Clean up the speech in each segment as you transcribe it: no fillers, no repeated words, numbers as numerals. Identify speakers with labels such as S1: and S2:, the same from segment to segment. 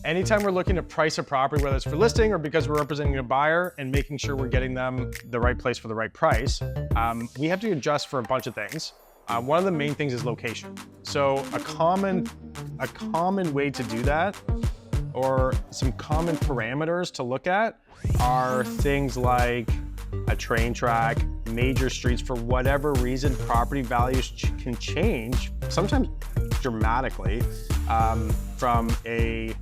S1: Anytime we're looking to price a property, whether it's for listing or because we're representing a buyer and making sure we're getting them the right place for the right price, we have to adjust for a bunch of things. One of the main things is location. So a common way to do that, or some common parameters to look at, are things like a train track, major streets. For whatever reason, property values can change, sometimes dramatically, from an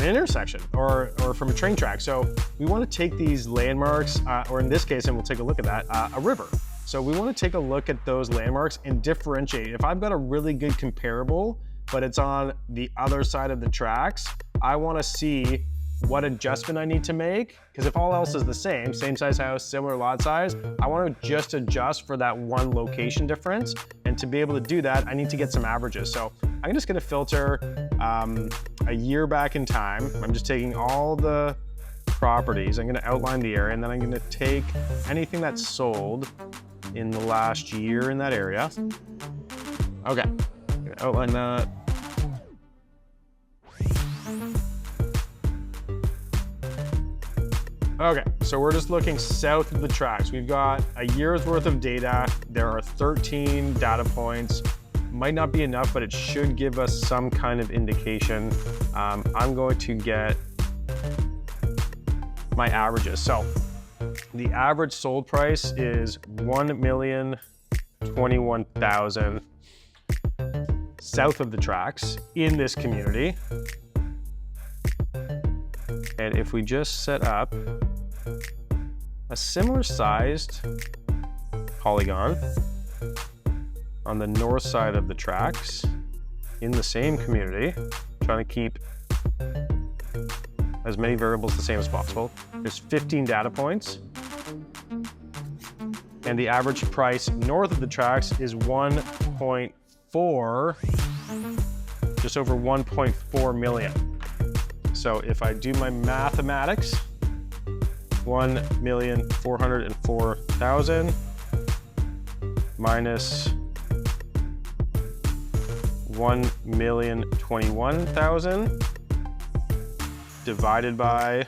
S1: intersection or from a train track. So we want to take these landmarks, or in this case, and we'll take a look at that, a river. So we want to take a look at those landmarks and differentiate. If I've got a really good comparable, but it's on the other side of the tracks, I want to see what adjustment I need to make, because if all else is the same size house, similar lot size, I want to just adjust for that one location difference. And to be able to do that, I need to get some averages. So I'm just going to filter a year back in time. I'm just taking all the properties. I'm going to outline the area, and then I'm going to take anything that's sold in the last year in that area. Okay, I'm going to outline that. Okay, so we're just looking south of the tracks. We've got a year's worth of data. There are 13 data points. Might not be enough, but it should give us some kind of indication. I'm going to get my averages. So the average sold price is $1,021,000 south of the tracks in this community. And if we just set up a similar sized polygon on the north side of the tracks in the same community, trying to keep as many variables the same as possible. There's 15 data points, and the average price north of the tracks is 1.4, just over 1.4 million. So if I do my mathematics, 1,404,000 minus 1,021,000 divided by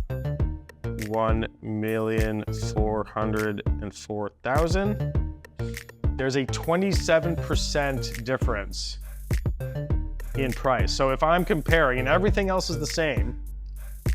S1: 1,404,000. There's a 27% difference in price. So if I'm comparing and everything else is the same,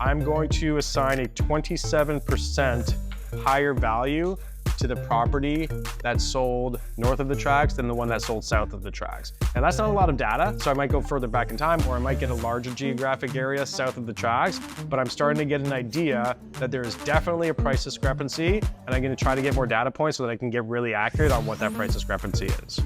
S1: I'm going to assign a 27% higher value to the property that sold north of the tracks than the one that sold south of the tracks. And that's not a lot of data, so I might go further back in time, or I might get a larger geographic area south of the tracks, but I'm starting to get an idea that there is definitely a price discrepancy, and I'm going to try to get more data points so that I can get really accurate on what that price discrepancy is.